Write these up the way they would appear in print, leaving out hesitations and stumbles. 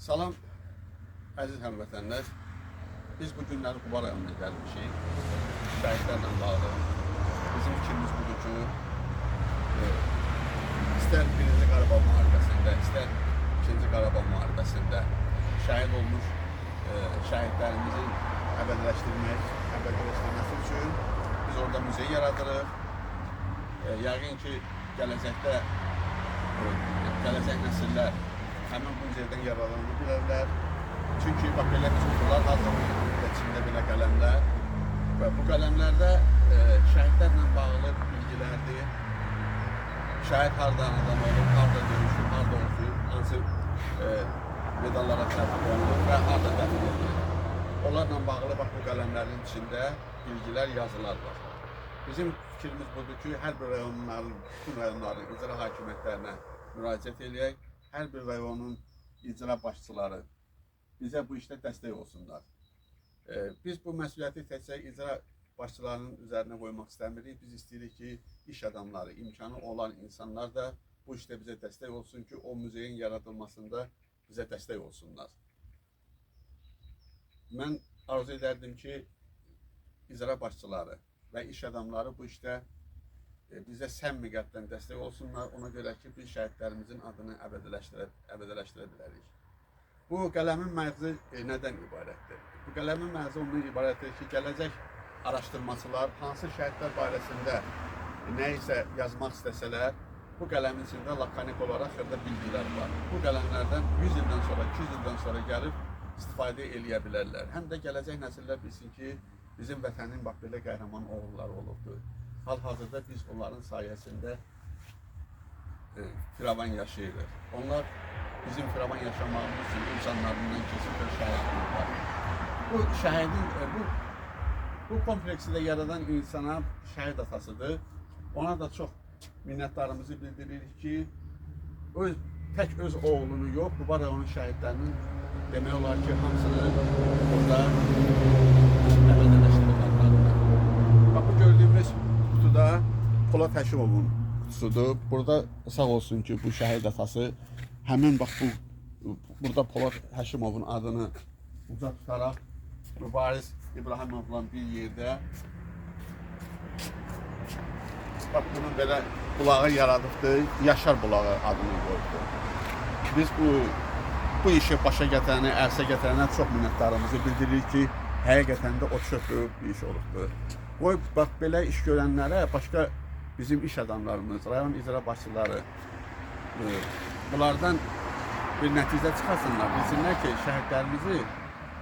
Salam, əziz həmvətənlər. Biz bu günləri Quba rayonuna gəlmişik. Şəhidlərlə bağlı. Bizim fikrimiz budur ki, istər 1-ci Qarabağ müharibəsində, istər 2-ci Qarabağ müharibəsində şəhid olmuş şəhidlərimizin əbədiləşdirməsi üçün biz orada muzey yaradırıq. Yəqin ki, gələcək nəsillər həmin bu muzeydən yararlanı bilərlər. Çünki bax, belə çoxlar hazırlayır, içində belə qələmlər. Və bu qələmlərdə şəhidlərlə bağlı bilgilərdir. Şəhid hardan adam olur, harada döyüşür, harada oxuyur, hansı medallara tərtib olunur və harada dəfn edilir. Onlarla bağlı bax, bu qələmlərin içində bilgilər, yazılar var. Bizim fikrimiz budur ki, hər bir rayonların, bütün rayonların icra hakimiyyətlərinə müraciət edək. Hər bir rayonun icra başçıları bizə bu işdə dəstək olsunlar. Biz bu məsuliyyəti təkcə icra başçılarının üzərinə qoymaq istəmirik. Biz istəyirik ki, iş adamları, imkanı olan insanlar da bu işdə bizə dəstək olsun ki, o muzeyin yaradılmasında bizə dəstək olsunlar. Mən arzu edərdim ki, icra başçıları və iş adamları bu işdə bizə səmimi qəlbdən dəstək olsunlar. Ona görə ki, biz şəhidlərimizin adını əbədiləşdirə bilərik. Bu qələmin məğzi nədən ibarətdir? Bu qələmin məğzi ondan ibarətdir ki, gələcək araşdırmacılar hansı şəhidlər barəsində nə isə yazmaq istəsələr, bu qələmin içində lakanik olaraq xırda bilgilər var. Bu qələmlərdən 100 ildən sonra, 200 ildən sonra gəlib istifadə eləyə bilərlər. Həm də gələcək nəsillər bilsin ki, bizim vətənin bax belə qəhrəman oğulları olubdur. Hal-hazırda biz onların sayəsində firavan yaşayırıq. Onlar bizim firavan yaşamağımız üçün insanlarından keçib bir şəhidlik var. Bu şəhidin, bu kompleksi də yaradan insana şəhid atasıdır. Ona da çox minnətdarımızı bildiririk ki, tək öz oğlunu yox, Quba rayonu şəhidlərinin demək olar ki, hamısını burada əbədiləşdirmək. Bax, bu gördüyümüz kutuda Polad Həşimovun kutusudur. Burada sağ olsun ki, bu şəhid atası həmin bax burada Polad Həşimovun adını uca tutaraq Mübariz İbrahimovla bir yerdə bax bunu belə bulağı yaradıbdır, Yaşar bulağı adını qoydu. Biz bu işi başa gətirənə, ərsə gətirənə çox minnətdarımızı bildiririk ki, həqiqətən də o çox böyük bir iş olubdur. Qoy, bax, belə iş görənlərə başqa bizim iş adamlarımız, rayon icra başçıları bunlardan bir nəticə çıxarsınlar. Bilsinlər ki, şəhidlərimizi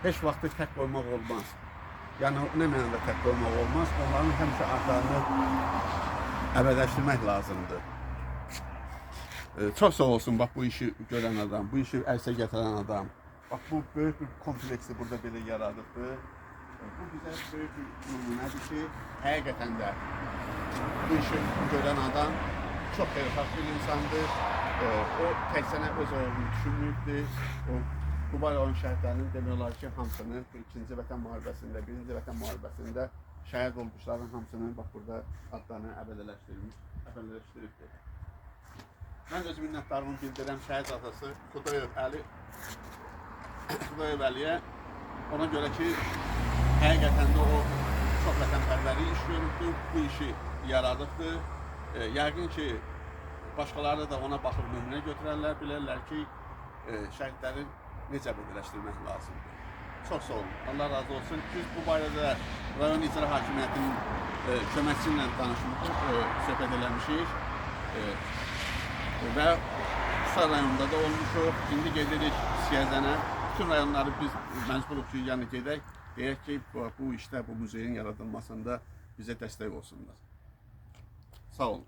heç vaxtı tək qoymaq olmaz. Yəni, nə mənada tək qoymaq olmaz, onların həmişə adlarını əbədiləşdirmək lazımdır. Çox sağ olsun, bax, bu işi görən adam, bu işi ərsə gətirən adam. Bax, bu böyük bir kompleksi burada belə yaradıbdır. Bu bizə böyük bir nümunədir ki, həqiqətən də bu işi görən adam çox xeyirxah bir insandır. O təkcə öz oğlunu düşünməyibdir. O Quba rayonu şəhidlərinin demək olar ki, hamısını 2-ci Vətən müharibəsində, 1-ci Vətən müharibəsində şəhid olmuşların hamısını bax burada adlarını əbədiləşdiribdir. Mən öz minnətdarımı bildirəm şəhid atası Xudayev Əliyə. Ona görə ki, həqiqətən də o çox vətənpərvərlik iş görübdür, bu işi yaradıbdır. Yəqin ki, başqaları da ona baxıb nümunə götürərlər, bilərlər ki, şəhidləri necə əbədiləşdirmək lazımdır. Çox sağ olun, Allah razı olsun. Biz bu barədə rayon icra hakimiyyətinin köməkçisi ilə danışmışıq, söhbət eləmişik və Quba rayonunda da olmuşuq. İndi gedirik Siyəzənə. Bütün rayonları biz məcburuq ki, yəni gedək, deyək ki, bu işdə, bu muzeyin yaradılmasında bizə dəstək olsunlar. Sağ olun.